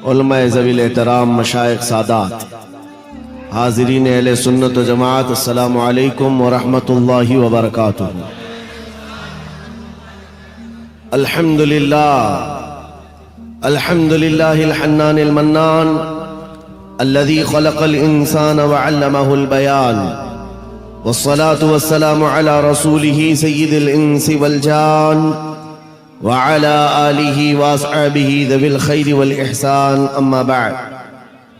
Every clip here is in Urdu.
علماء ذویل احترام، مشائخ، سادات، حاضرین اہل سنت و جماعت، السلام علیکم ورحمۃ اللہ وبرکاتہ۔ الحمد للہ الحنان المنان الذي خلق الإنسان وعلمه البيان، والصلاة والسلام على رسوله سيد الإنس والجان وعلى آله وأصحابه ذوي الخير والإحسان، أما بعد،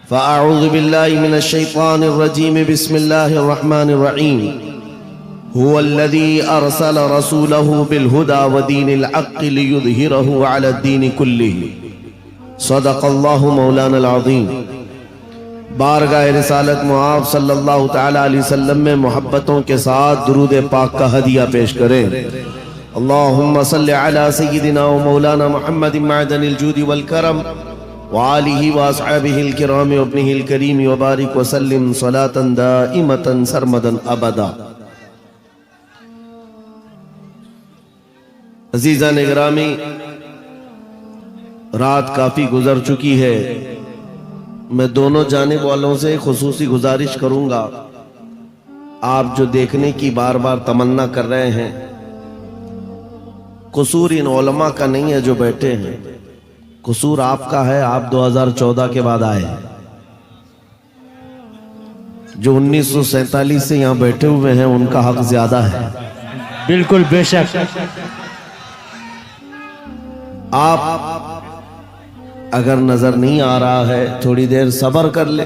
فأعوذ بالله من الشيطان الرجيم، بسم الله الرحمن الرحيم، هو الذي أرسل رسوله بالهدى ودين الحق ليظهره على الدين كله، صدق الله مولانا العظيم۔ بارگاہ رسالت معاف صلی اللہ تعالی علیہ وسلم میں محبتوں کے ساتھ درود پاک کا ہدیہ پیش کریں۔ اللہم صلی علی سیدنا و مولانا محمد معدن الجود والکرم وآلہ واصحابہ الکرام وابنہ الکریم وبارک وسلم صلاة دائمتا سرمدا ابدا۔ عزیزان گرامی، رات کافی گزر چکی ہے۔ میں دونوں جانب والوں سے خصوصی گزارش کروں گا، آپ جو دیکھنے کی بار بار تمنا کر رہے ہیں، قصور ان علماء کا نہیں ہے جو بیٹھے ہیں، قصور آپ کا ہے۔ آپ 2014 کے بعد آئے، جو 1947 سے یہاں بیٹھے ہوئے ہیں ان کا حق زیادہ ہے۔ بالکل، بے شک۔ آپ اگر نظر نہیں آ رہا ہے تھوڑی دیر صبر کر لے،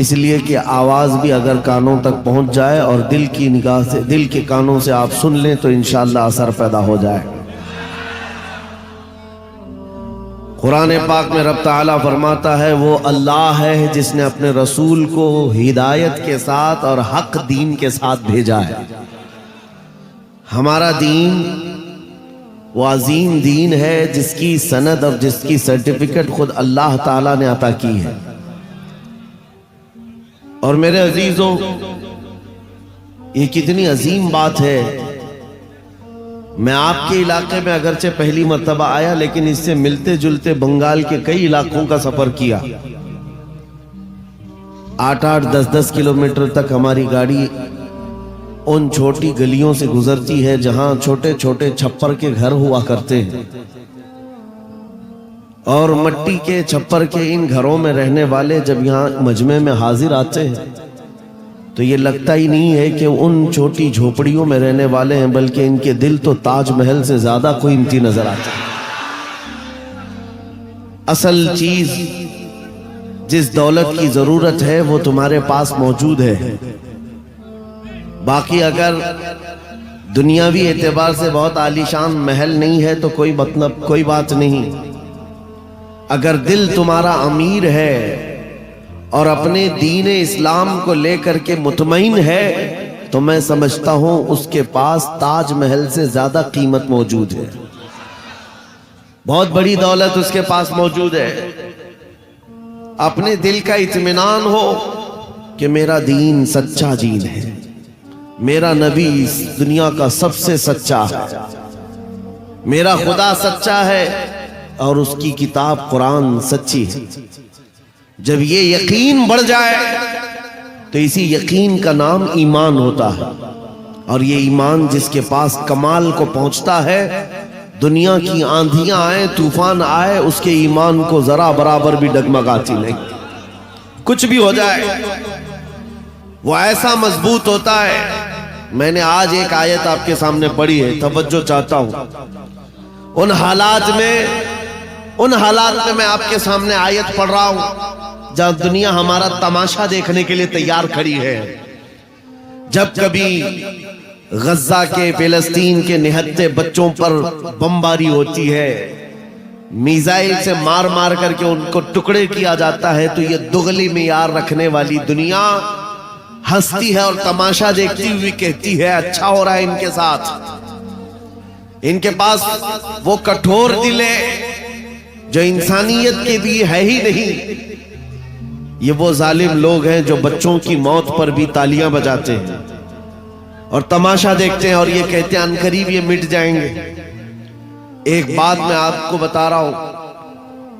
اس لیے کہ آواز بھی اگر کانوں تک پہنچ جائے اور دل کی نگاہ سے، دل کے کانوں سے آپ سن لیں تو انشاءاللہ اثر پیدا ہو جائے۔ قرآن پاک میں رب تعالیٰ فرماتا ہے، وہ اللہ ہے جس نے اپنے رسول کو ہدایت کے ساتھ اور حق دین کے ساتھ بھیجا ہے۔ ہمارا دین وہ عظیم دین ہے جس کی سند اور جس کی سرٹیفکیٹ خود اللہ تعالیٰ نے عطا کی ہے۔ اور میرے عزیزوں، یہ کتنی عظیم بات ہے۔ میں آپ کے علاقے میں اگرچہ پہلی مرتبہ آیا، لیکن اس سے ملتے جلتے بنگال کے کئی علاقوں کا سفر کیا۔ 8-8 10-10 کلومیٹر تک ہماری گاڑی ان چھوٹی گلیوں سے گزرتی ہے جہاں چھوٹے چھوٹے چھپر کے گھر ہوا کرتے ہیں، اور مٹی کے چھپر کے ان گھروں میں رہنے والے جب یہاں مجمع میں حاضر آتے ہیں تو یہ لگتا ہی نہیں ہے کہ ان چھوٹی جھوپڑیوں میں رہنے والے ہیں، بلکہ ان کے دل تو تاج محل سے زیادہ قیمتی نظر آتے ہیں۔ اصل چیز جس دولت کی ضرورت ہے وہ تمہارے پاس موجود ہے۔ باقی اگر دنیاوی اعتبار سے بہت عالیشان محل نہیں ہے تو کوئی بات نہیں۔ اگر دل تمہارا امیر ہے اور اپنے دین اسلام کو لے کر کے مطمئن ہے تو میں سمجھتا ہوں اس کے پاس تاج محل سے زیادہ قیمت موجود ہے، بہت بڑی دولت اس کے پاس موجود ہے۔ اپنے دل کا اطمینان ہو کہ میرا دین سچا دین ہے، میرا نبی اس دنیا کا سب سے سچا ہے، میرا خدا سچا ہے اور اس کی کتاب قرآن سچی ہے۔ جب یہ یقین بڑھ جائے تو اسی یقین کا نام ایمان ہوتا ہے، اور یہ ایمان جس کے پاس کمال کو پہنچتا ہے، دنیا کی آندھیاں آئے، طوفان آئے، اس کے ایمان کو ذرا برابر بھی ڈگمگاتی نہیں۔ کچھ بھی ہو جائے وہ ایسا مضبوط ہوتا ہے۔ میں نے آج ایک آیت آپ کے سامنے پڑھی ہے، توجہ چاہتا ہوں۔ ان حالات میں میں آپ کے سامنے آیت پڑھ رہا ہوں جہاں دنیا ہمارا تماشا دیکھنے کے لیے تیار کھڑی ہے۔ جب کبھی غزہ کے، فلسطین کے نہتے بچوں پر بمباری ہوتی ہے، میزائل سے مار مار کر کے ان کو ٹکڑے کیا جاتا ہے، تو یہ دغلی معیار رکھنے والی دنیا ہنستی ہے اور تماشا دیکھتی ہوئی کہتی ہے اچھا ہو رہا ہے ان کے ساتھ۔ ان کے پاس وہ کٹھور دل ہے جو انسانیت کے لیے ہے ہی نہیں۔ یہ وہ ظالم لوگ ہیں جو بچوں کی موت پر بھی تالیاں بجاتے ہیں اور تماشا دیکھتے ہیں اور یہ کہتے ہیں عنقریب یہ مٹ جائیں گے۔ ایک بات میں آپ کو بتا رہا ہوں،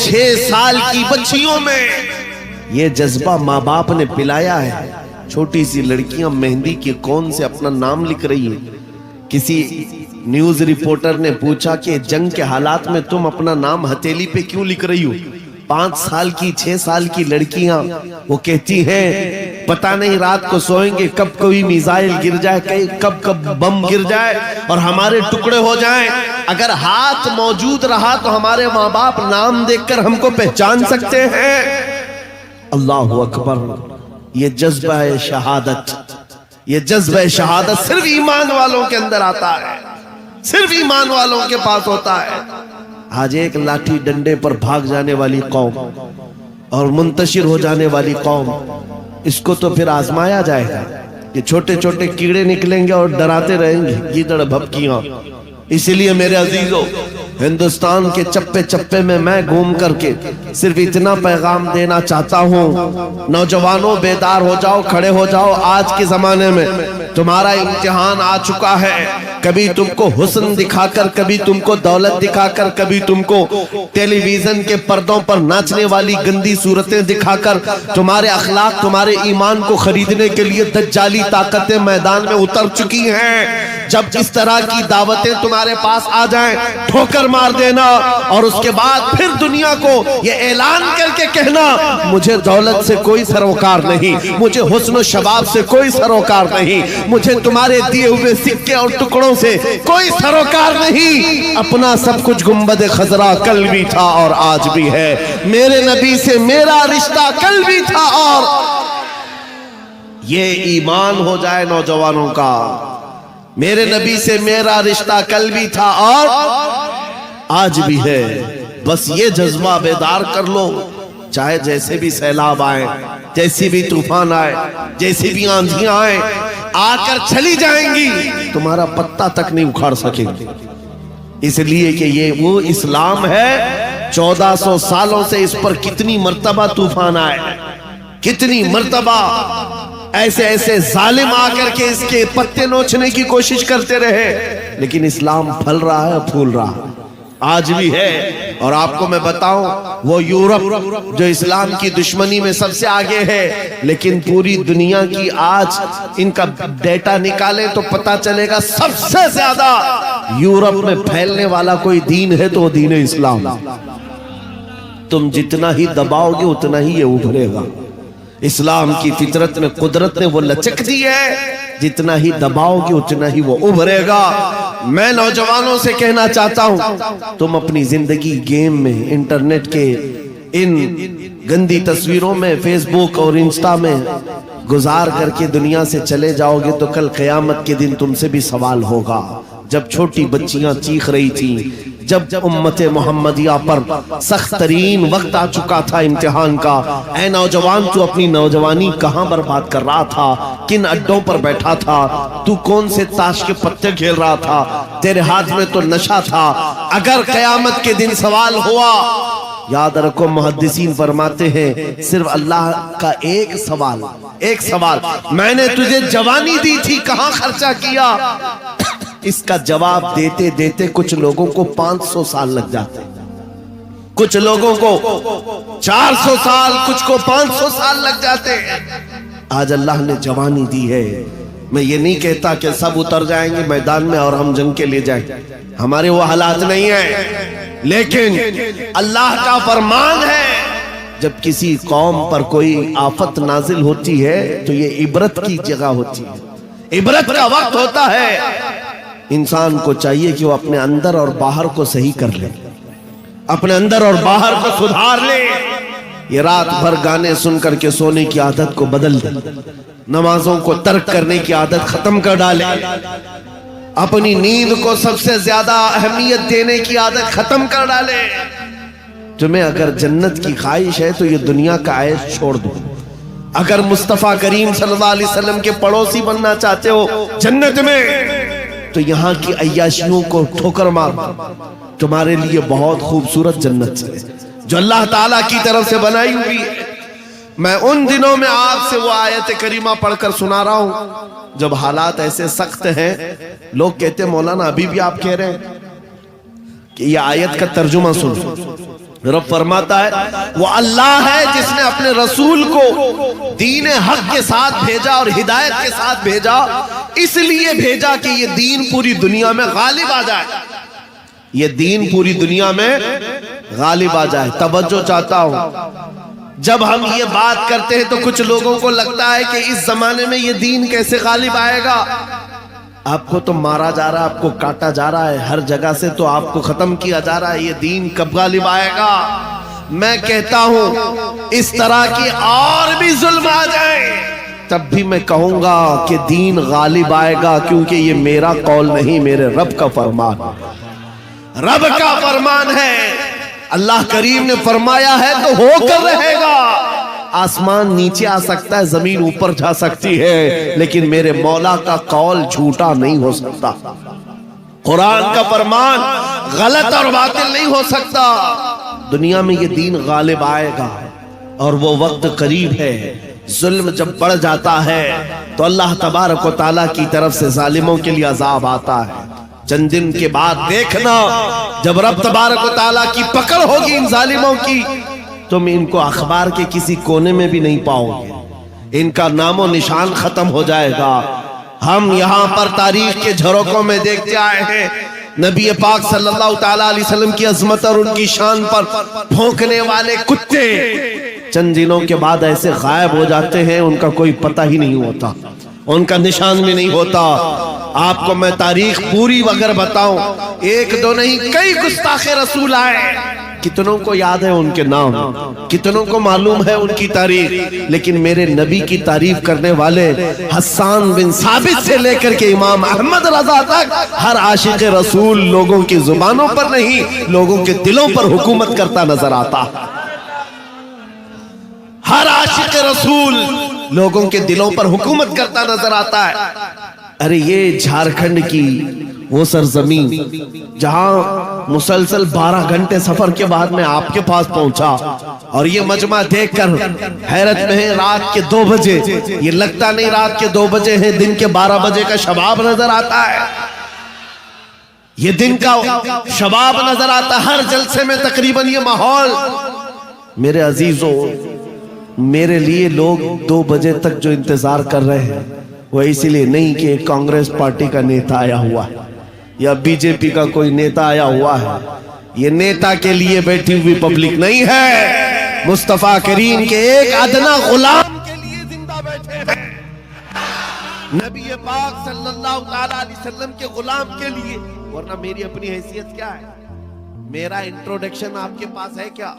6 سال کی بچیوں میں یہ جذبہ ماں باپ نے پلایا ہے. چھوٹی سی لڑکیاں مہندی کے کون سے اپنا نام لکھ رہی ہیں. کسی نیوز رپورٹر نے پوچھا کہ جنگ کے حالات میں تم اپنا نام ہتھیلی پہ کیوں لکھ رہی ہو؟ 5 سال کی 6 سال کی لڑکیاں وہ کہتی ہیں پتہ نہیں رات کو سوئیں گے کب کوئی میزائل گر جائے، کب بم گر جائے اور ہمارے ٹکڑے ہو جائیں. اگر ہاتھ موجود رہا تو ہمارے ماں باپ نام دیکھ کر ہم کو پہچان سکتے ہیں. اللہ اکبر. یہ جذبہ شہادت، یہ جذبہ شہادت صرف ایمان والوں کے اندر آتا ہے، صرف ایمان والوں کے پاس ہوتا ہے. آج ایک لاٹھی ڈنڈے پر بھاگ جانے والی قوم اور منتشر ہو جانے والی قوم، اس کو تو پھر آزمایا جائے گا. یہ چھوٹے چھوٹے کیڑے نکلیں گے اور ڈراتے رہیں گے گیدڑ بھپکیاں. اسی لیے میرے عزیزو، ہندوستان کے چپے چپے میں گھوم کر کے صرف اتنا پیغام دینا چاہتا ہوں، نوجوانوں بیدار ہو جاؤ، کھڑے ہو جاؤ. آج کے زمانے میں تمہارا امتحان آ چکا ہے. کبھی تم کو حسن دکھا کر، کبھی تم کو دولت دکھا کر، کبھی تم کو ٹیلی ویژن کے پردوں پر ناچنے والی گندی صورتیں دکھا کر تمہارے اخلاق، تمہارے ایمان کو خریدنے کے لیے دجالی طاقتیں میدان میں اتر چکی ہیں. جب اس طرح کی دعوتیں تمہارے پاس آ جائیں، ٹھوکر مار دینا اور اس کے بعد پھر دنیا کو یہ اعلان کر کے کہنا مجھے دولت سے کوئی سروکار نہیں، مجھے حسن و شباب سے کوئی سروکار نہیں، مجھے تمہارے دیے ہوئے سکے اور ٹکڑوں سے کوئی سروکار نہیں. اپنا سب کچھ گنبد خضرا کل بھی تھا اور آج بھی ہے. میرے نبی سے میرا رشتہ کل بھی تھا اور یہ ایمان ہو جائے نوجوانوں کا. میرے نبی سے میرا رشتہ کل بھی تھا اور آج بھی ہے. بس یہ جذبہ بیدار کر لو. چاہے جیسے بھی سیلاب آئیں، جیسی بھی طوفان آئے، جیسی بھی آندھیاں آئیں، آ کر چلی جائیں گی، تمہارا پتا تک نہیں اکھاڑ سکیں گے. اس لیے کہ یہ وہ اسلام ہے. 1400 سالوں سے اس پر کتنی مرتبہ طوفان آئے، کتنی مرتبہ ایسے ظالم آ کر کے اس کے پتے نوچنے کی کوشش کرتے رہے، لیکن اسلام پھل رہا ہے، پھول رہا ہے، آج بھی ہے. اور آپ کو میں بتاؤں، وہ یورپ جو اسلام کی دشمنی میں سب سے آگے ہے، لیکن پوری دنیا کی آج ان کا ڈیٹا نکالیں تو پتا چلے گا سب سے زیادہ یورپ میں پھیلنے والا کوئی دین ہے تو وہ دین اسلام. تم جتنا ہی دباؤ گے اتنا ہی یہ ابھرے گا. اسلام کی فطرت میں، قدرت نے وہ لچک دی ہے، جتنا ہی دباؤ گے اتنا ہی وہ ابھرے گا. میں نوجوانوں سے کہنا چاہتا ہوں، تم اپنی زندگی گیم میں، انٹرنیٹ کے ان گندی تصویروں میں، فیس بک اور انسٹا میں گزار کر کے دنیا سے چلے جاؤ گے تو کل قیامت کے دن تم سے بھی سوال ہوگا. جب چھوٹی بچیاں چیخ رہی تھیں، جب امت محمدیہ پر سخت ترین وقت آ چکا تھا امتحان کا، اے نوجوان تو اپنی نوجوانی کہاں برباد کر رہا تھا؟ کن اڈوں پر بیٹھا تھا؟ تو کون سے تاش کے پتے کھیل رہا تھا؟ تیرے ہاتھ میں تو نشہ تھا. اگر قیامت کے دن سوال ہوا، یاد رکھو محدثین فرماتے ہیں صرف اللہ کا ایک سوال، میں نے تجھے جوانی دی تھی، کہاں خرچہ کیا؟ اس کا جواب دیتے دیتے کچھ لوگوں کو 500 سال لگ جاتے، کچھ لوگوں کو 400 سال، کچھ کو 500 سال لگ جاتے. آج اللہ نے جوانی دی ہے. میں یہ نہیں کہتا کہ سب اتر جائیں گے میدان میں اور ہم جنگ کے لیے جائیں، ہمارے وہ حالات نہیں ہیں، لیکن اللہ کا فرمان ہے جب کسی قوم پر کوئی آفت نازل ہوتی ہے تو یہ عبرت کی جگہ ہوتی ہے، عبرت کا وقت ہوتا ہے. انسان کو چاہیے کہ وہ اپنے اندر اور باہر کو صحیح کر لے، اپنے اندر اور باہر کو سدھار لے. یہ رات بھر گانے سن کر کے سونے کی عادت کو بدل دے، نمازوں کو ترک کرنے کی عادت ختم کر ڈالے، اپنی نیند کو سب سے زیادہ اہمیت دینے کی عادت ختم کر ڈالے. تمہیں اگر جنت کی خواہش ہے تو یہ دنیا کا عیش چھوڑ دو. اگر مصطفیٰ کریم صلی اللہ علیہ وسلم کے پڑوسی بننا چاہتے ہو جنت میں تو یہاں کی عیاشیوں کو ٹھوکر مار. تمہارے لیے بہت خوبصورت جنت ہے جو اللہ تعالیٰ کی طرف سے بنائی ہوئی ہے. میں ان دنوں میں آپ سے وہ آیت کریمہ پڑھ کر سنا رہا ہوں جب حالات ایسے سخت ہیں. لوگ کہتے ہیں مولانا ابھی بھی آپ کہہ رہے ہیں کہ یہ آیت کا ترجمہ سنو. رب فرماتا ہے وہ اللہ ہے جس نے اپنے رسول کو دین حق کے ساتھ بھیجا اور ہدایت کے ساتھ بھیجا، اس لیے بھیجا کہ یہ دین پوری دنیا میں غالب آ جائے، یہ دین پوری دنیا میں غالب آ جائے۔ توجہ چاہتا ہوں، جب ہم یہ بات کرتے ہیں تو کچھ لوگوں کو لگتا ہے کہ اس زمانے میں یہ دین کیسے غالب آئے گا؟ آپ کو تو مارا جا رہا ہے، آپ کو کاٹا جا رہا ہے، ہر جگہ سے تو آپ کو ختم کیا جا رہا ہے، یہ دین کب غالب آئے گا؟ میں کہتا ہوں اس طرح کی اور بھی ظلم آ جائے تب بھی میں کہوں گا کہ دین غالب آئے گا، کیونکہ یہ میرا قول نہیں، میرے رب کا فرمان، رب کا فرمان ہے۔ اللہ کریم نے فرمایا ہے تو ہو کر رہے گا۔ آسمان نیچے آ سکتا ہے، زمین اوپر جا سکتی ہے، لیکن میرے مولا کا قول جھوٹا نہیں ہو سکتا، قرآن کا فرمان غلط اور باطل نہیں ہو سکتا۔ دنیا میں یہ دین غالب آئے گا اور وہ وقت قریب ہے۔ ظلم جب بڑھ جاتا ہے تو اللہ تبارک و تعالیٰ کی طرف سے ظالموں کے لیے عذاب آتا ہے۔ چند دن کے بعد دیکھنا جب رب تبارک و تعالیٰ کی پکڑ ہوگی ان ظالموں کی، تم ان کو اخبار کے کسی کونے میں بھی نہیں پاؤ گے، ان کا نام و نشان ختم ہو جائے گا۔ ہم یہاں پر تاریخ کے جھروکوں میں دیکھتے آئے ہیں نبی پاک صلی اللہ تعالیٰ علیہ وسلم کی عظمت اور ان کی شان پر بھونکنے والے کتے چند دنوں کے بعد ایسے غائب ہو جاتے ہیں، ان کا کوئی پتہ ہی نہیں ہوتا، ان کا نشان بھی نہیں ہوتا۔ آپ کو میں تاریخ پوری اگر بتاؤں، ایک دو نہیں کئی گستاخ رسول آئے، کتنوں کو یاد ہے ان کے نام، کتنوں کو معلوم ہے ان کی تاریخ، لیکن میرے نبی کی تعریف کرنے والے حسان بن ثابت سے لے کر کے امام احمد رضا تک ہر عاشق رسول لوگوں کی زبانوں پر نہیں، لوگوں کے دلوں پر حکومت کرتا نظر آتا۔ ہر عاشق رسول لوگوں کے دلوں پر حکومت کرتا نظر آتا ہے۔ ارے یہ جھارکھنڈ کی وہ سرزمین جہاں مسلسل 12 گھنٹے سفر کے بعد میں آپ کے پاس پہنچا، اور یہ مجمع دیکھ کر حیرت میں ہے۔ رات کے 2 بجے، یہ لگتا نہیں رات کے 2 بجے ہیں، دن کے 12 بجے کا شباب نظر آتا ہے، یہ دن کا شباب نظر آتا ہے ہر جلسے میں تقریباً یہ ماحول۔ میرے عزیزوں، میرے لیے لوگ 2 بجے تک جو انتظار کر رہے ہیں وہ اسی لیے نہیں کہ ایک کانگریس پارٹی کا نیتا آیا ہوا ہے یا بی جے پی کا کوئی نیتا آیا ہوا ہے، یہ نیتا کے لیے بیٹھی ہوئی پبلک نہیں ہے، مصطفیٰ کریم کے ایک ادنا غلام کے لیے زندہ بیٹھے ہیں، نبی پاک صلی اللہ تعالیٰ علیہ وسلم کے غلام کے لیے۔ ورنہ میری اپنی حیثیت کیا ہے؟ میرا انٹروڈکشن آپ کے پاس ہے کیا؟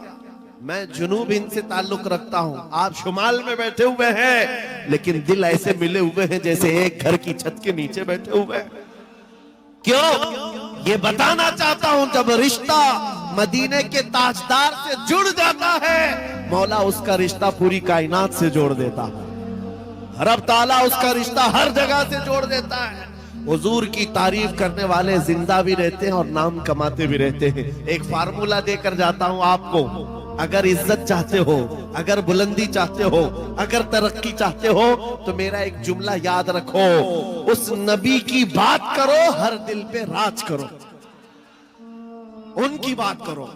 میں جنوب ہند سے تعلق رکھتا ہوں، آپ شمال میں بیٹھے ہوئے ہیں، لیکن دل ایسے ملے ہوئے ہیں جیسے ایک گھر کی چھت کے نیچے بیٹھے ہوئے ہیں۔ کیوں؟ یہ بتانا چاہتا ہوں جب رشتہ مدینے کے تاجدار سے جڑ جاتا ہے، مولا اس کا رشتہ پوری کائنات سے جوڑ دیتا ہے، رب تعالیٰ اس کا رشتہ ہر جگہ سے جوڑ دیتا ہے۔ حضور کی تعریف کرنے والے زندہ بھی رہتے ہیں اور نام کماتے بھی رہتے ہیں۔ ایک فارمولا دے کر جاتا ہوں آپ کو، اگر عزت چاہتے ہو، اگر بلندی چاہتے ہو، اگر ترقی چاہتے ہو تو میرا ایک جملہ یاد رکھو، اس نبی کی بات کرو، ہر دل پہ راج کرو، ان کی بات کرو۔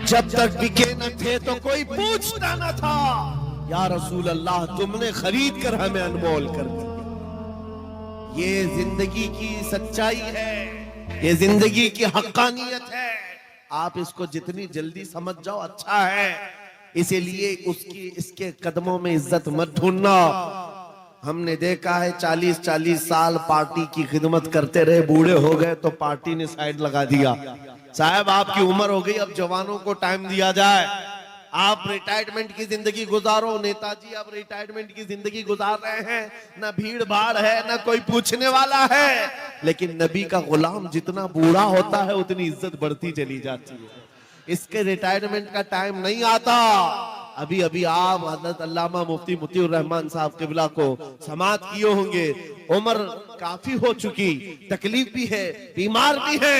جب تک بکے نہ تھے تو کوئی پوچھتا نہ تھا، یا رسول اللہ تم نے خرید کر ہمیں انمول کر دیا۔ یہ زندگی کی سچائی ہے، یہ زندگی کی حقانیت ہے، آپ اس کو جتنی جلدی سمجھ جاؤ اچھا ہے۔ اسی لیے اس کے قدموں میں عزت مت ڈھونڈنا۔ ہم نے دیکھا ہے 40 سال پارٹی کی خدمت کرتے رہے، بوڑھے ہو گئے تو پارٹی نے سائیڈ لگا دیا۔ صاحب آپ کی عمر ہو گئی، اب جوانوں کو ٹائم دیا جائے، آپ ریٹائرمنٹ کی زندگی گزارو۔ نیتا جی اب ریٹائرمنٹ کی زندگی گزار رہے ہیں، نہ بھیڑ بھاڑ ہے، نہ کوئی پوچھنے والا ہے، لیکن نبی کا غلام جتنا بوڑھا ہوتا ہے اتنی عزت بڑھتی چلی جاتی ہے۔ اس کے ریٹائرمنٹ کا ٹائم نہیں آتا۔ ابھی آپ حضرت علامہ مفتی مطیع الرحمن صاحب قبلہ کو سماعت کیے ہوں گے، عمر کافی ہو چکی، تکلیف بھی ہے، بیمار بھی ہے،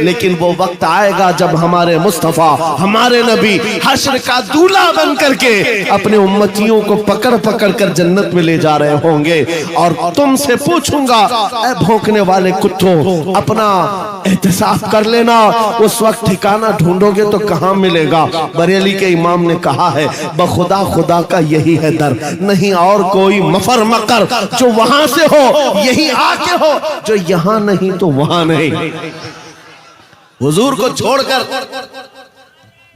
لیکن وہ وقت آئے گا جب ہمارے مصطفیٰ ہمارے نبی حشر کا دولہ بن کر کے اپنے امتیوں کو پکڑ پکڑ کر جنت میں لے جا رہے ہوں گے. اور تم سے پوچھوں گا اے بھونکنے والے کتوں اپنا احتساب کر لینا. اس وقت ٹھکانہ ڈھونڈو گے تو کہاں ملے گا؟ بریلی کے امام نے کہا ہے بخدا خدا کا یہی ہے در, نہیں اور کوئی مفر مقر. جو وہاں سے ہو یہی آ کے ہو, جو یہاں نہیں تو وہاں نہیں. حضور کو چھوڑ کر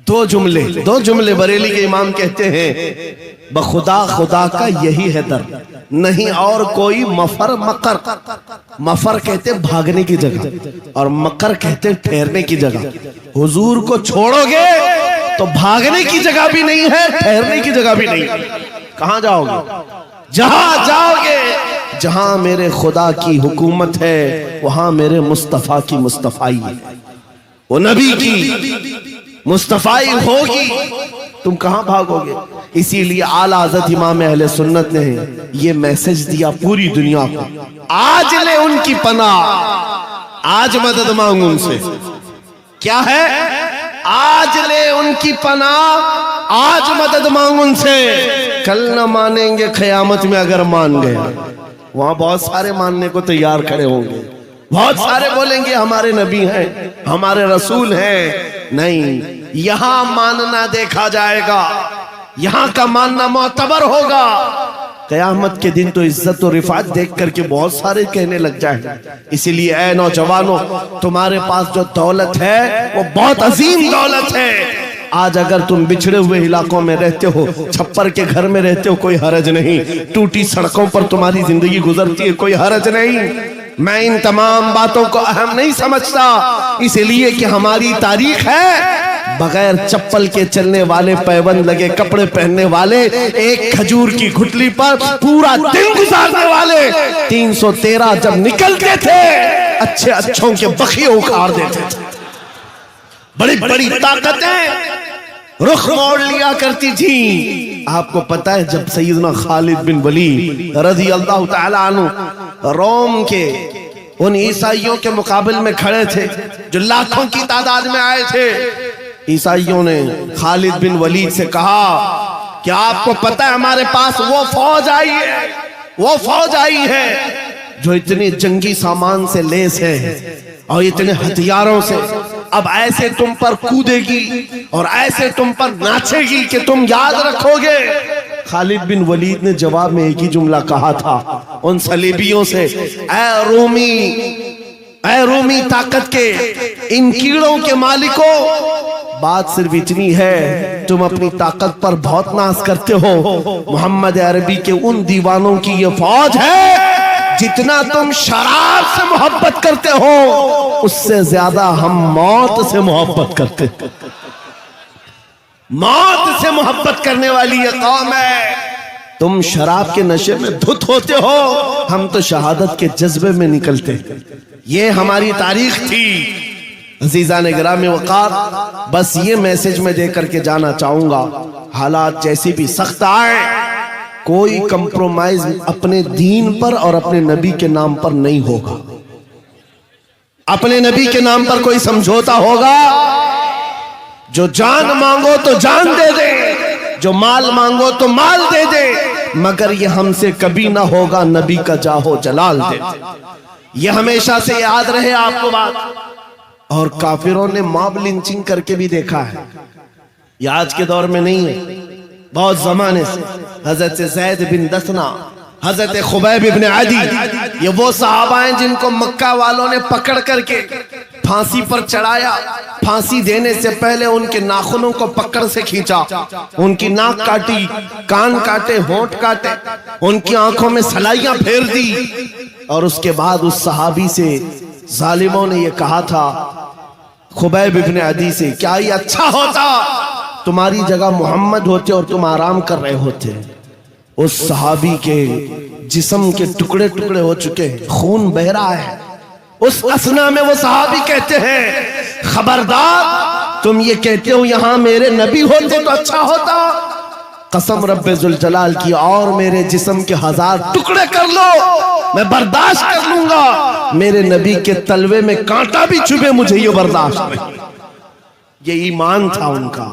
دو جملے بریلی کے امام کہتے ہیں بخدا خدا کا یہی ہے در, نہیں اور کوئی مفر مقر. مفر کہتے بھاگنے کی جگہ اور مقر کہتے ٹھہرنے کی جگہ. حضور کو چھوڑو گے تو بھاگنے کی جگہ بھی نہیں ہے, ٹھہرنے کی جگہ بھی نہیں. کہاں جاؤ گے؟ جہاں جاؤ گے جہاں میرے خدا کی حکومت ہے وہاں میرے مصطفیٰ کی مصطفائی ہے, وہ نبی کی مصطفائی ہوگی. تم کہاں بھاگو گے؟ اسی لیے اعلیٰ حضرت امام اہل سنت نے یہ میسج دیا پوری دنیا کو, آج لے ان کی پناہ, آج مدد مانگ ان سے. کیا ہے؟ آج لے ان کی پناہ, آج مدد مانگ ان سے. کل نہ مانیں گے قیامت میں اگر مان گئے. وہاں بہت سارے ماننے کو تیار کھڑے ہوں گے, بہت سارے بولیں گے ہمارے نبی ہیں, ہمارے رسول ہیں. نہیں, یہاں ماننا دیکھا جائے گا, یہاں کا ماننا معتبر ہوگا. قیامت کے دن تو عزت و رفعت دیکھ کر کے بہت سارے کہنے لگ جائیں. اسی لیے اے نوجوانوں, تمہارے پاس جو دولت ہے وہ بہت عظیم دولت ہے. آج اگر تم بچھڑے ہوئے علاقوں میں رہتے ہو, چھپر کے گھر میں رہتے ہو, کوئی حرج نہیں. ٹوٹی سڑکوں پر تمہاری زندگی گزرتی ہے, کوئی حرج نہیں. میں ان تمام باتوں کو اہم نہیں سمجھتا, اس لیے کہ ہماری تاریخ ہے بغیر چپل کے چلنے والے, پیبند لگے کپڑے پہننے والے, ایک کھجور کی گھٹلی پر پورا دن گزارنے والے. 313 جب نکلتے تھے اچھے اچھوں کے بخیے اکھاڑ دیتے تھے. بڑی بڑی طاقتیں رخ موڑ لیا کرتی تھی. آپ کو پتہ ہے جب سیدنا خالد بن ولید رضی اللہ تعالی عنہ روم کے ان عیسائیوں کے مقابل میں کھڑے تھے جو لاکھوں کی تعداد میں آئے تھے, عیسائیوں نے خالد بن ولید سے کہا کہ آپ کو پتہ ہے ہمارے پاس وہ فوج آئی ہے جو اتنے جنگی سامان سے لیس ہے اور اتنے ہتھیاروں سے, اب ایسے تم پر کودے گی اور ایسے تم پر ناچے گی کہ تم یاد رکھو گے. خالد بن ولید نے جواب میں ایک ہی جملہ کہا تھا ان صلیبیوں سے, اے رومی طاقت کے ان کیڑوں کے مالکوں, بات صرف اتنی ہے تم اپنی طاقت پر بہت ناز کرتے ہو. محمد عربی کے ان دیوانوں کی یہ فوج ہے, جتنا تم شراب سے محبت کرتے ہو اس سے زیادہ ہم موت سے محبت کرتے ہیں. موت سے محبت کرنے والی یہ قوم ہے. تم شراب کے نشے میں دھت ہوتے ہو, ہم تو شہادت کے جذبے میں نکلتے. یہ ہماری تاریخ تھی. عزیزان گرامی وقار, بس یہ میسج میں دے کر کے جانا چاہوں گا, حالات جیسی بھی سخت آئے کوئی کمپرومائز اپنے دین پر اور اپنے نبی کے نام پر نہیں ہوگا. اپنے نبی کے نام پر کوئی سمجھوتا ہوگا, جو جان مانگو تو جان دے دے, جو مال مانگو تو مال دے دے, مگر یہ ہم سے کبھی نہ ہوگا نبی کا جاہو جلال دے دے. یہ ہمیشہ سے یاد رہے آپ کو بات. اور کافروں نے ماب لنچنگ کر کے بھی دیکھا ہے, یہ آج کے دور میں نہیں ہے, بہت زمانے سے. حضرت زید بن دثنہ, حضرت خبیب ابن عدی, یہ وہ صحابہ ہیں جن کو مکہ والوں نے پکڑ کر کے پھانسی پر چڑھایا. پھانسی دینے سے پہلے ان کے ناخنوں کو پکڑ سے کھینچا, ان کی ناک کاٹی, کان کاٹے, ہونٹ کاٹے, ان کی آنکھوں میں سلائیاں پھیر دی. اور اس کے بعد اس صحابی سے ظالموں نے یہ کہا تھا خبیب ابن عدی سے, کیا یہ اچھا ہوتا تمہاری جگہ محمد ہوتے اور تم آرام کر رہے ہوتے. اس صحابی کے جسم کے ٹکڑے ٹکڑے ہو چکے ہیں, خون بہ رہا ہے. اس اسنا میں وہ صحابی کہتے ہیں خبردار, تم یہ کہتے ہو یہاں میرے نبی ہوتے تو اچھا ہوتا, قسم رب ذل جلال کی، اور میرے جسم کے 1000 ٹکڑے کر لو میں برداشت کر لوں گا، میرے نبی کے تلوے میں کانٹا بھی چبھے مجھے یہ برداشت نہیں۔ یہ ایمان تھا ان کا،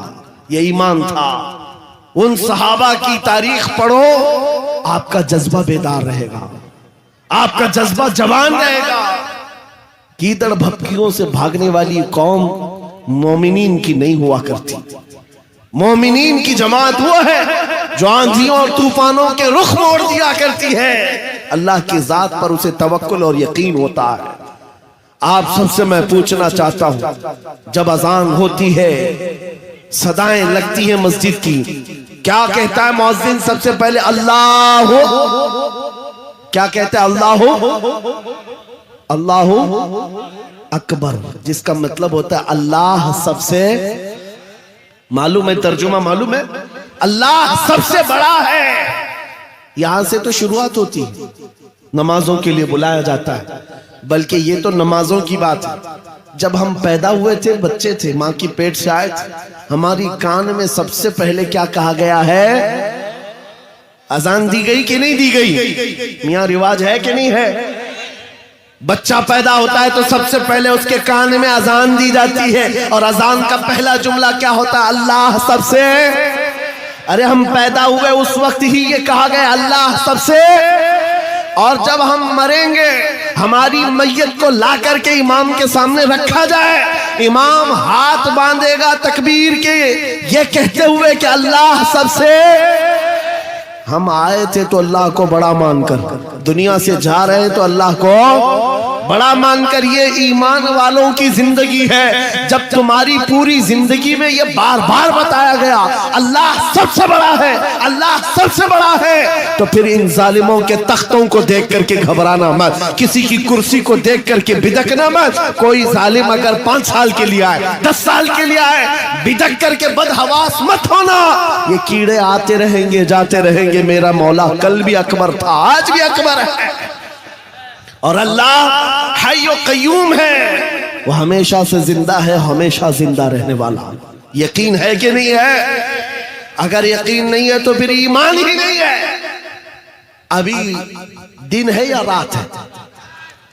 یہ ایمان تھا۔ ان صحابہ کی تاریخ پڑھو، آپ کا جذبہ بیدار رہے گا، آپ کا جذبہ جوان رہے گا۔ کیدڑ بھپکیوں سے بھاگنے والی قوم مومنین کی نہیں ہوا کرتی۔ مومنین کی جماعت وہ ہے جو آندھیوں اور طوفانوں کے رخ موڑ دیا کرتی ہے، اللہ کی ذات پر اسے توکل اور یقین ہوتا ہے۔ آپ سب سے میں پوچھنا چاہتا ہوں، جب اذان ہوتی ہے، صدائیں لگتی ہیں مسجد کی، کیا کہتا ہے مؤذن سب سے پہلے؟ اللہ کیا کہتا ہے؟ اللہ اکبر، جس کا مطلب ہوتا ہے اللہ سب سے، معلوم ہے ترجمہ معلوم ہے؟ اللہ سب سے بڑا ہے۔ یہاں سے تو شروعات ہوتی ہے، نمازوں کے لیے بلایا جاتا ہے، بلکہ یہ تو نمازوں کی بات ہے۔ جب ہم پیدا ہوئے تھے، بچے تھے، ماں کی پیٹ سے آئے تھے، ہماری کان میں سب سے پہلے کیا کہا گیا ہے؟ اذان دی گئی کہ نہیں دی گئی؟ میاں رواج ہے کہ نہیں ہے؟ بچہ پیدا ہوتا ہے تو سب سے پہلے اس کے کان میں اذان دی جاتی ہے، اور اذان کا پہلا جملہ کیا ہوتا ہے؟ اللہ سب سے۔ ارے ہم پیدا ہوئے اس وقت ہی یہ کہا گیا اللہ سب سے، اور جب ہم مریں گے ہماری میت کو لا کر کے امام کے سامنے رکھا جائے، امام ہاتھ باندھے گا تکبیر کے یہ کہتے ہوئے کہ اللہ سب سے۔ ہم آئے تھے تو اللہ کو بڑا مان کر، دنیا سے جا رہے ہیں تو اللہ کو بڑا مان کر۔ یہ ایمان والوں کی زندگی ہے۔ جب تمہاری پوری زندگی میں یہ بار بار بتایا گیا اللہ سب سے بڑا ہے، اللہ سب سے بڑا ہے، تو پھر ان ظالموں کے تختوں کو دیکھ کر کے گھبرانا مت، کسی کی کرسی کو دیکھ کر کے بدکنا مت۔ کوئی ظالم اگر 5 سال کے لیے آئے، 10 سال کے لیے آئے، بدک کر کے بدحواس مت ہونا۔ یہ کیڑے آتے رہیں گے جاتے رہیں گے، میرا مولا کل بھی اکبر تھا، آج بھی اکبر ہے، اور اللہ حی و قیوم ہے، وہ ہمیشہ سے زندہ ہے، ہمیشہ زندہ رہنے والا۔ یقین ہے کہ نہیں ہے؟ اگر یقین نہیں ہے تو پھر ایمان ہی نہیں ہے۔ ابھی دن ہے یا رات ہے؟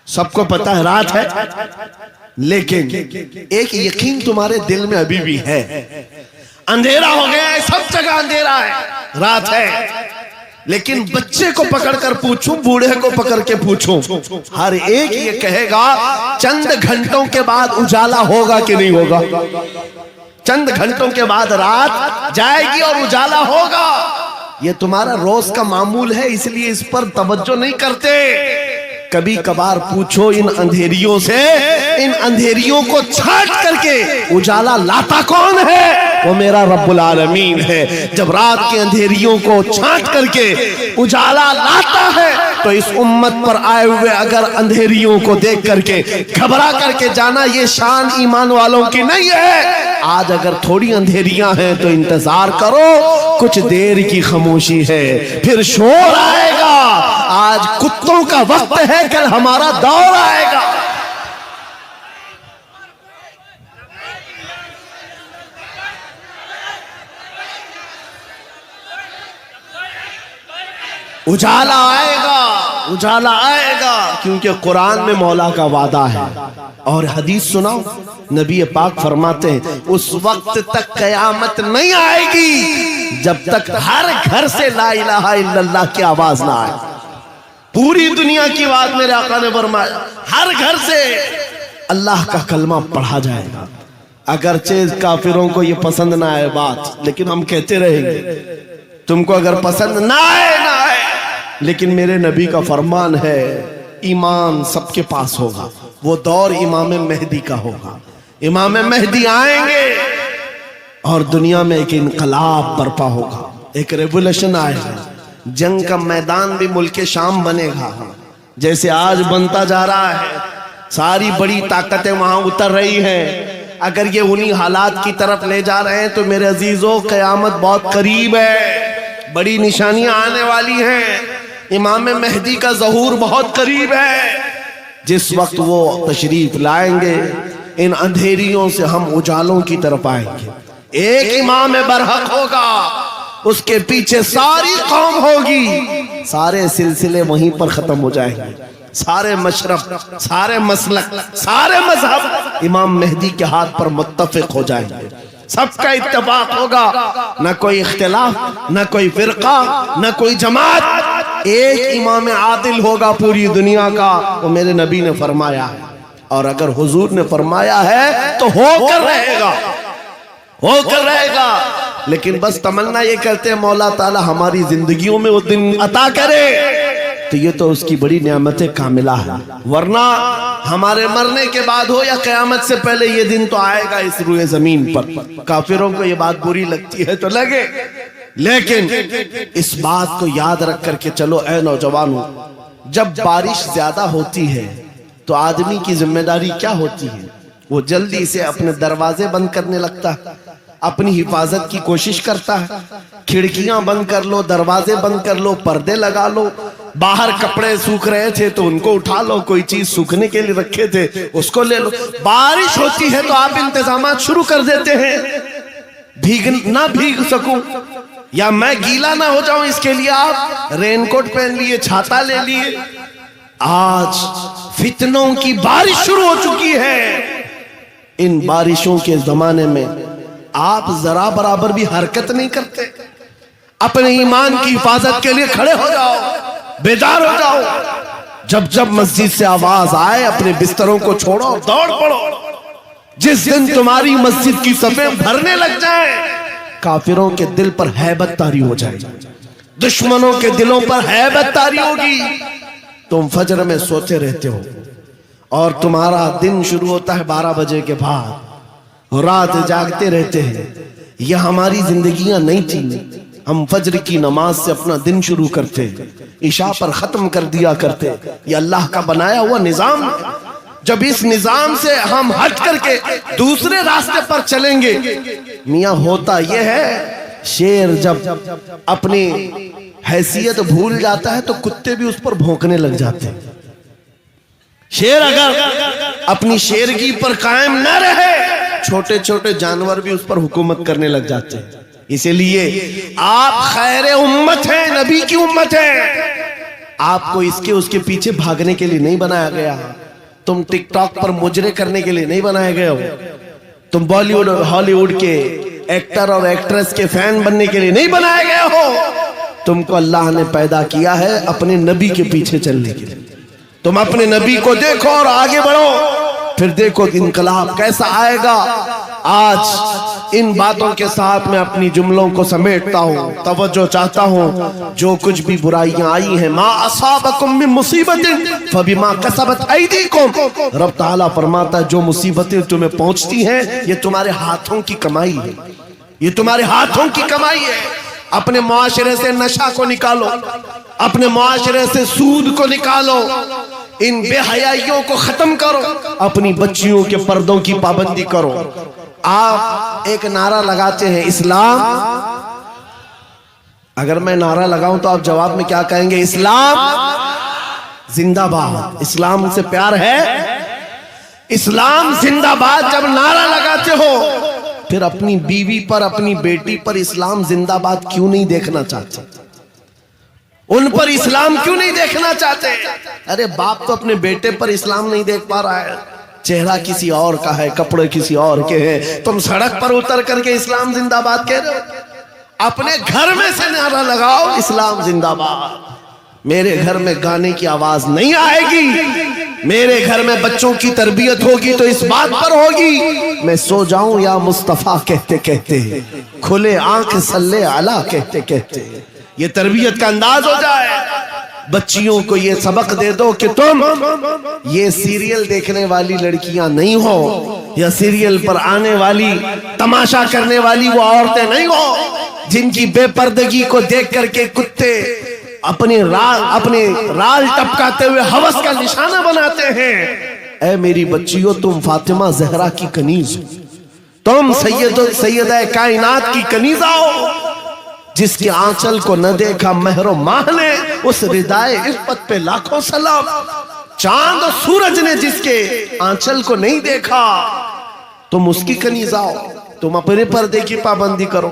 سب کو پتا ہے رات ہے، لیکن ایک یقین تمہارے دل میں ابھی بھی ہے، اندھیرا ہو گیا ہے، سب جگہ اندھیرا ہے، رات ہے، لیکن بچے کو پکڑ کر پوچھوں، بوڑھے کو پکڑ کے پوچھوں، ہر ایک یہ کہے گا چند گھنٹوں کے بعد اجالا ہوگا کہ نہیں ہوگا؟ چند گھنٹوں کے بعد رات جائے گی اور اجالا ہوگا۔ یہ تمہارا روز کا معمول ہے، اس لیے اس پر توجہ نہیں کرتے۔ کبھی کبھار پوچھو ان اندھیریوں سے، ان اندھیریوں کو چھانٹ کر کے اجالا لاتا کون ہے؟ وہ میرا رب العالمین ہے۔ جب رات کے اندھیریوں کو چھانٹ کر کے اجالا لاتا ہے تو اس امت پر آئے ہوئے اگر اندھیریوں کو دیکھ کر کے گھبرا کر کے جانا، یہ شان ایمان والوں کی نہیں ہے۔ آج اگر تھوڑی اندھیریاں ہیں تو انتظار کرو، کچھ دیر کی خاموشی ہے، پھر شور آئے گا۔ آج کتوں کا وقت ہے، کل ہمارا دور آئے گا۔ اجالا آئے گا، اجالا آئے گا، کیونکہ قرآن میں مولا کا وعدہ ہے۔ اور حدیث سناؤ، نبی پاک فرماتے ہیں اس وقت تک قیامت نہیں آئے گی جب تک ہر گھر سے لا الہ الا اللہ کی آواز نہ آئے۔ پوری دنیا کی بات میرے آقا نے فرمایا، ہر گھر سے اللہ کا کلمہ پڑھا جائے گا۔ اگرچہ کافروں کو یہ پسند نہ آئے بات، لیکن ہم کہتے رہیں گے، تم کو اگر پسند نہ آئے نہ آئے، لیکن میرے نبی کا فرمان ہے ایمان سب کے پاس ہوگا۔ وہ دور امام مہدی کا ہوگا، امام مہدی آئیں گے اور دنیا میں ایک انقلاب برپا ہوگا، ایک ریولوشن آئے گا، جنگ کا میدان بھی ملک شام بنے گا جیسے آج بنتا جا رہا ہے۔ ساری بڑی طاقتیں وہاں اتر رہی ہیں۔ اگر یہ انہی حالات کی طرف لے جا رہے ہیں تو میرے عزیزوں قیامت بہت قریب ہے، بڑی نشانیاں آنے والی ہیں، امام مہدی کا ظہور بہت قریب ہے۔ جس وقت وہ تشریف لائیں گے ان اندھیریوں سے ہم اجالوں کی طرف آئیں گے۔ ایک امام برحق ہوگا، اس کے پیچھے ساری قوم ہوگی، سارے سلسلے وہیں پر ختم ہو جائیں گے، سارے مشرب، سارے مسلک، سارے مذہب امام مہدی کے ہاتھ پر متفق ہو جائیں گے، سب کا اتفاق ہوگا، نہ کوئی اختلاف، نہ کوئی فرقہ، نہ کوئی جماعت، ایک امام عادل ہوگا پوری دنیا کا، وہ میرے نبی نے فرمایا ہے، اور اگر حضور نے فرمایا ہے تو ہو کر رہے گا، ہو کر رہے گا۔ لیکن بس تمنا یہ کرتے ہیں مولا تعالی ہماری زندگیوں میں وہ دن عطا کرے، تو یہ تو اس کی بڑی نعمت کاملہ ہے، ورنہ ہمارے مرنے کے بعد ہو یا قیامت سے پہلے یہ دن تو آئے گا اس روئے زمین پر۔ کافروں کو یہ بات بری لگتی ہے تو لگے، لیکن اس بات کو یاد رکھ کر کے چلو اے نوجوانوں، جب بارش زیادہ ہوتی ہے تو آدمی کی ذمہ داری کیا ہوتی ہے؟ وہ جلدی سے اپنے دروازے بند کرنے لگتا ہے، اپنی حفاظت کی کوشش کرتا ہے، کھڑکیاں بند کر لو، دروازے بند کر لو، پردے لگا لو، باہر کپڑے سوکھ رہے تھے تو ان کو اٹھا لو، کوئی چیز سوکھنے کے لیے رکھے تھے اس کو لے لو، بارش ہوتی ہے تو آپ انتظامات شروع کر دیتے ہیں، نہ بھیگ سکوں یا میں گیلا نہ ہو جاؤں اس کے لیے آپ رین کوٹ پہن لیے، چھاتا لے لیے۔ آج فتنوں کی بارش شروع ہو چکی ہے، ان بارشوں کے زمانے میں آپ ذرا برابر بھی حرکت نہیں کرتے، اپنے ایمان کی حفاظت کے لیے کھڑے ہو جاؤ، بیدار ہو جاؤ، جب جب مسجد سے آواز آئے اپنے بستروں کو چھوڑو، دوڑ پڑو۔ جس دن تمہاری مسجد کی صفیں بھرنے لگ جائیں، کافروں کے دل پر ہیبت طاری ہو جائے، دشمنوں کے دلوں پر ہیبت طاری ہوگی۔ تم فجر میں سوتے رہتے ہو اور تمہارا دن شروع ہوتا ہے 12 بجے کے بعد، رات جاگتے رہتے ہیں۔ یہ ہماری زندگیاں نہیں تھیں، ہم فجر کی نماز سے اپنا دن شروع کرتے، عشاء پر ختم کر دیا کرتے، یہ اللہ کا بنایا ہوا نظام ہے۔ جب اس نظام سے ہم ہٹ کر کے دوسرے راستے پر چلیں گے، میاں ہوتا یہ ہے، شیر جب اپنی حیثیت بھول جاتا ہے تو کتے بھی اس پر بھونکنے لگ جاتے ہیں۔ شیر اگر اپنی شیرگی پر قائم نہ رہے، چھوٹے چھوٹے جانور بھی اس پر حکومت کرنے لگ جاتے ہیں۔ اسی لیے آپ خیر امت ہیں، نبی کی امت ہیں، آپ کو اس کے پیچھے بھاگنے کے لیے نہیں بنایا گیا، تم ٹک ٹاک پر مجرے کرنے کے لیے نہیں بنائے گئے ہو، تم بالی ووڈ اور ہالی ووڈ کے ایکٹر اور ایکٹریس کے فین بننے کے لیے نہیں بنائے گئے ہو، تم کو اللہ نے پیدا کیا ہے اپنے نبی کے پیچھے چلنے کے لیے۔ تم اپنے نبی کو دیکھو اور آگے بڑھو، پھر دیکھو انقلاب کیسا آئے گا۔ آج ان باتوں کے ساتھ میں اپنی جملوں کو سمیٹتا ہوں، توجہ چاہتا ہوں، جو کچھ بھی برائیاں آئی ہیں، ما اصابکم من مصیبت فبما کسبت ایدیکم، رب تعالیٰ فرماتا ہے جو مصیبتیں تمہیں پہنچتی ہیں یہ تمہارے ہاتھوں کی کمائی ہے، یہ تمہارے ہاتھوں کی کمائی ہے۔ اپنے معاشرے سے نشہ کو نکالو، اپنے معاشرے سے سود کو نکالو، ان بے حیائیوں کو ختم کرو، اپنی بچیوں کے پردوں کی پابندی کرو۔ آپ ایک نعرہ لگاتے ہیں اسلام، اگر میں نعرہ لگاؤں تو آپ جواب میں کیا کہیں گے؟ اسلام زندہ باد۔ اسلام سے پیار ہے، اسلام زندہ باد جب نعرہ لگاتے ہو، پھر اپنی بیوی پر، اپنی بیٹی پر اسلام زندہ باد کیوں نہیں دیکھنا چاہتے؟ ان پر اسلام کیوں نہیں دیکھنا چاہتے؟ ارے باپ تو اپنے بیٹے پر اسلام نہیں دیکھ پا رہا ہے، چہرہ کسی اور کا ہے، کپڑے کسی اور کے ہیں، تم سڑک پر اتر کر کے اسلام زندہ باد کہہ رہے ہو؟ اپنے گھر میں سے نعرہ لگاؤ اسلام زندہ باد۔ میرے گھر میں گانے کی آواز نہیں آئے گی، میرے گھر میں بچوں کی تربیت ہوگی تو اس بات پر ہوگی میں سو جاؤں یا مصطفیٰ کہتے کہتے، کھلے آنکھ صلی علی کہتے کہتے، یہ تربیت کا انداز ہو جائے۔ بچیوں کو یہ سبق دے دو کہ تم یہ سیریل دیکھنے والی لڑکیاں نہیں ہو، یا سیریل پر آنے والی تماشا کرنے والی وہ عورتیں نہیں ہو جن کی بے پردگی کو دیکھ کر کے کتے اپنے رال ٹپکاتے ہوئے ہوس کا نشانہ بناتے ہیں۔ اے میری بچیوں، تم فاطمہ زہرا کی کنیز ہو، تم سیدہ کائنات کی کنیزہ ہو، جس کے آنچل کو نہ دیکھا مہر و ماہ نے، اس ردائے عفت پہ لاکھوں سلام۔ چاند و سورج نے جس کے آنچل کو نہیں دیکھا، تم اس کی کنیزہ ہو، تم اپنے پردے کی پابندی کرو۔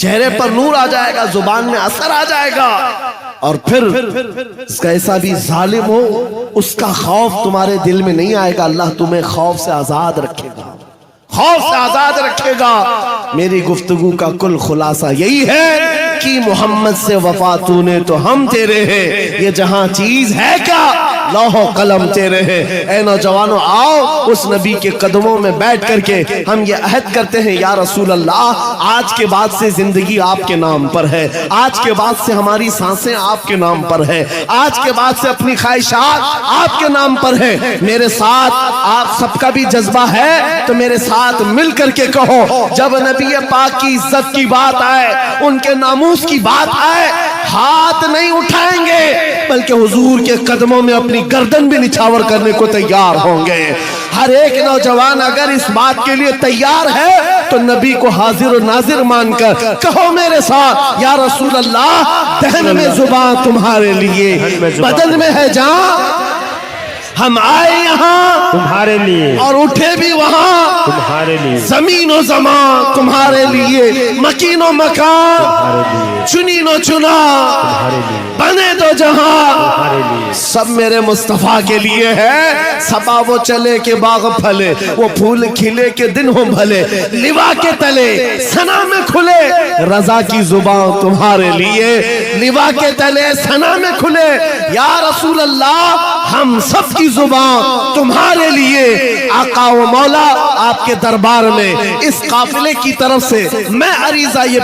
چہرے پر نور آ جائے گا، زبان میں اثر آ جائے گا، اور پھر اس کا ایسا بھی ظالم ہو اس کا خوف تمہارے دل میں نہیں آئے گا۔ اللہ تمہیں خوف سے آزاد رکھے گا، خوف سے آزاد رکھے گا۔ میری گفتگو کا کل خلاصہ یہی ہے کہ محمد سے وفا تو نے تو ہم تیرے ہیں، یہ جہاں چیز ہے کیا لوح و قلم تیرے ہیں۔ اے نوجوانوں آؤ اس نبی کے قدموں میں بیٹھ کر کے ہم یہ عہد کرتے ہیں، یا رسول اللہ آج کے بعد سے زندگی آپ کے نام پر ہے، آج کے بعد سے ہماری سانسیں آپ کے نام پر ہے، آج کے بعد سے اپنی خواہشات آپ کے نام پر ہے۔ میرے ساتھ آپ سب کا بھی جذبہ ہے تو میرے ساتھ مل کر کے کہو، جب نبی پاک کی عزت کی بات آئے، ان کے ناموس کی بات آئے، ہاتھ نہیں اٹھائیں گے بلکہ حضور کے قدموں میں اپنی گردن بھی نچھاور کرنے کو تیار ہوں گے۔ ہر ایک نوجوان اگر اس بات کے لیے تیار ہے تو نبی کو حاضر و ناظر مان کر کہو میرے ساتھ، یا رسول اللہ دہن میں زبان تمہارے لیے، بدن میں ہے جان، ہم آئے یہاں تمہارے لیے اور اٹھے بھی وہاں، تمہارے لیے زمین و زمان تمہارے لیے، مکین و مکان تمہارے لیے چنین و چنا تمہارے لیے بنے دو جہاں، تمہارے لیے سب میرے مصطفیٰ کے لیے ہے۔ صبا وہ چلے کہ باغ پھلے، وہ پھول کھلے کہ دن ہو بھلے، لوا کے تلے ثنا میں کھلے، رضا کی زبان تمہارے لیے، لوا کے تلے ثنا میں کھلے، یا رسول اللہ ہم سب کی زبان تمہارے لیے۔ آقا و مولا آپ کے دربار میں اس قافلے کی طرف سے میں عریضہ یہ